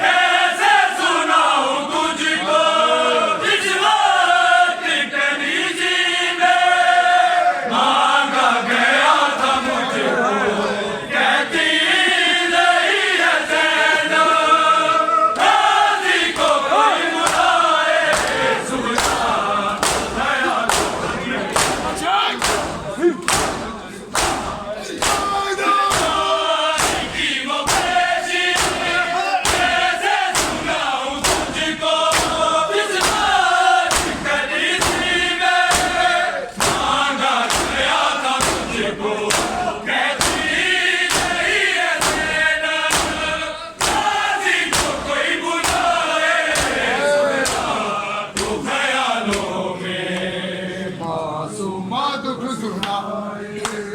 कैसे सुनाऊं तुझको, इस वक्त कह दीजिए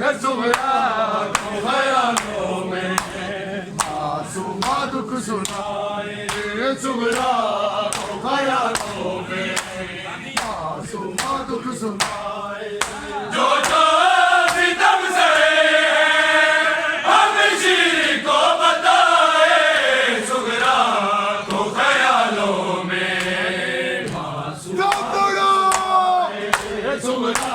सुगरा को ख्यालों में मासूमा दुख सुनाए सुगरा को ख्यालों में मासूमा दुख सुनाए जो जो सितम से हम शीर को बताए सुगरा को ख्यालों में मासूमा सुगरा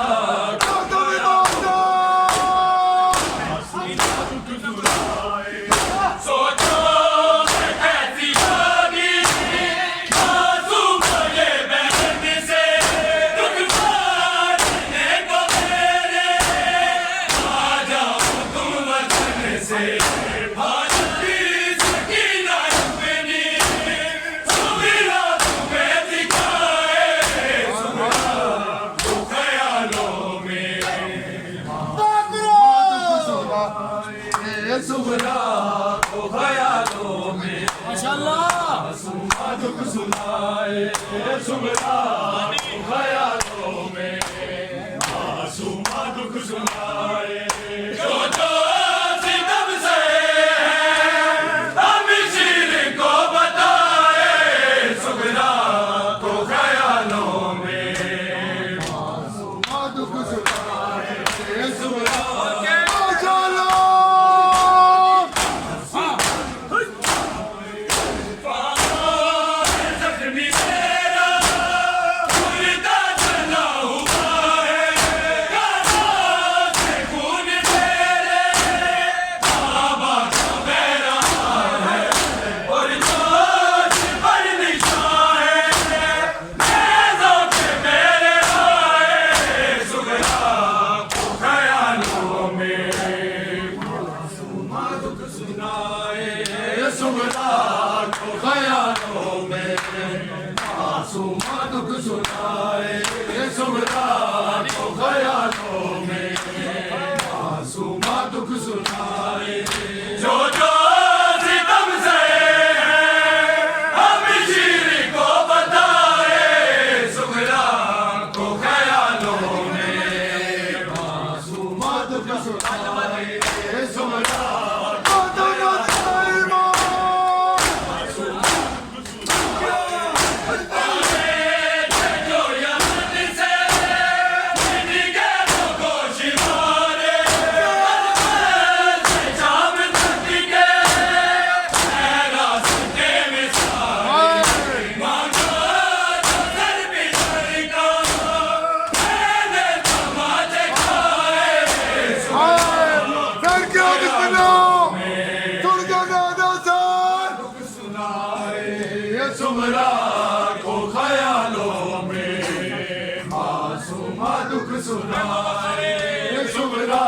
सुगरा को ख्यालों में माशाअल्लाह मासूमा दुख सुनाए सुगरा को ख्यालों में मासूमा दुख सुनाए जो जो सितम से हम शीर को बताए सुगरा को ख्यालों में मासूमा दुख सुनाए सुगरा सुगरा को ख्यालों में मासूमा दुख सुनाए सुगरा को ख्यालों में मासूमा दुख सुनाए जो जो सितम से हम शीर को बताए सुगरा को ख्यालों में मासूमा दुख सुनाए सुगरा सुगरा को ख्यालों में मासूमा दुख सुनाए सुगरा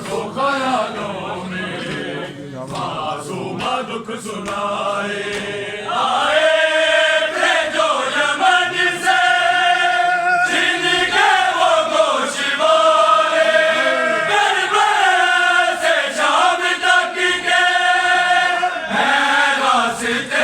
को ख्यालों में मासूमा दुख सुनाए आए थे जो यमन से जिनके वो गोशवारे करबला से शाम तक के हैं रास्ते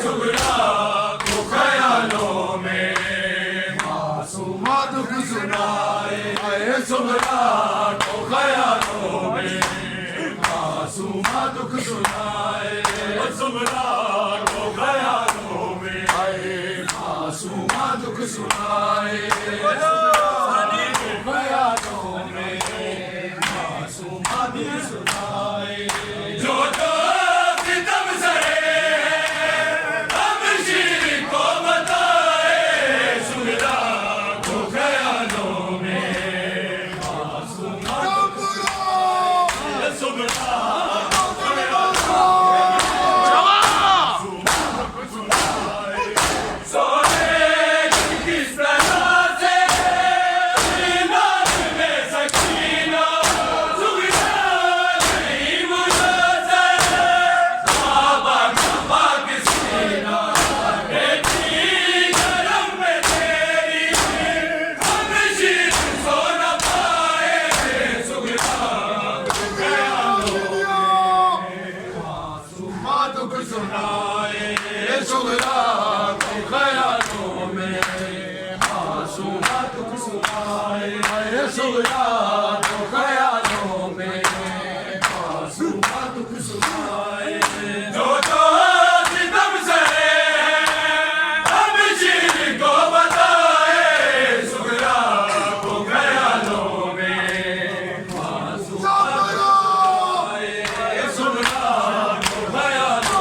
सुगरा को ख्यालों में मासूमा दुख सुनाए सुगरा को ख्यालों में मासूमा दुख सुनाए ख्यालों में मासूमा दुख सुनाए जो जो सितम से हम शीर को बताए सुगरा को ख्यालों में सुगरा सुनाए सुगरा को ख्यालों में मासूमा दुख सुनाए सुगरा को ख्यालों में मासूमा दुख सुनाए जो सितम सहे हम शीर को बताए सुगरा को ख्यालों में मासूमा सुगरा को ख्यालों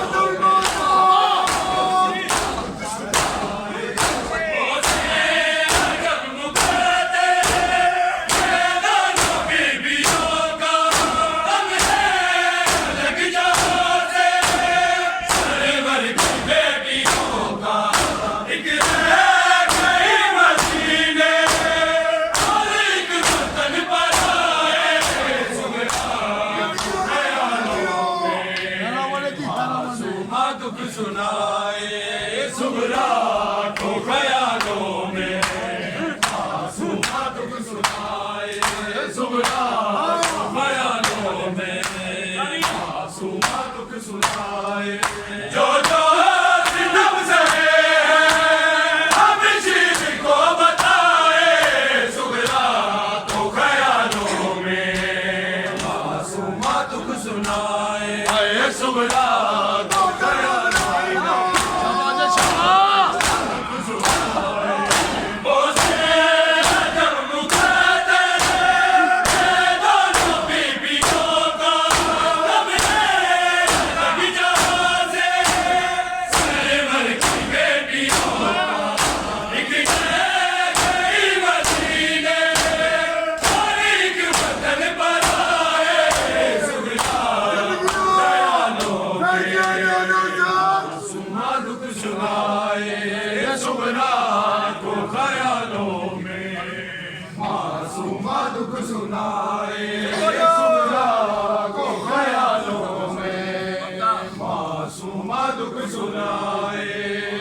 दुख सुनाए सुगरा को ख्यालों में मासूमा दुख सुनाए सुगरा को ख्यालों में मासूमा दुख सुनाए जो सितम सहे हम शीर को बताए सुगरा को ख्यालों में मासूमा दुख सुनाए सुगरा सुगरा को ख्यालों में मासूमा दुख सुनाए सुगरा को ख्यालों में मासूमा दुख सुनाए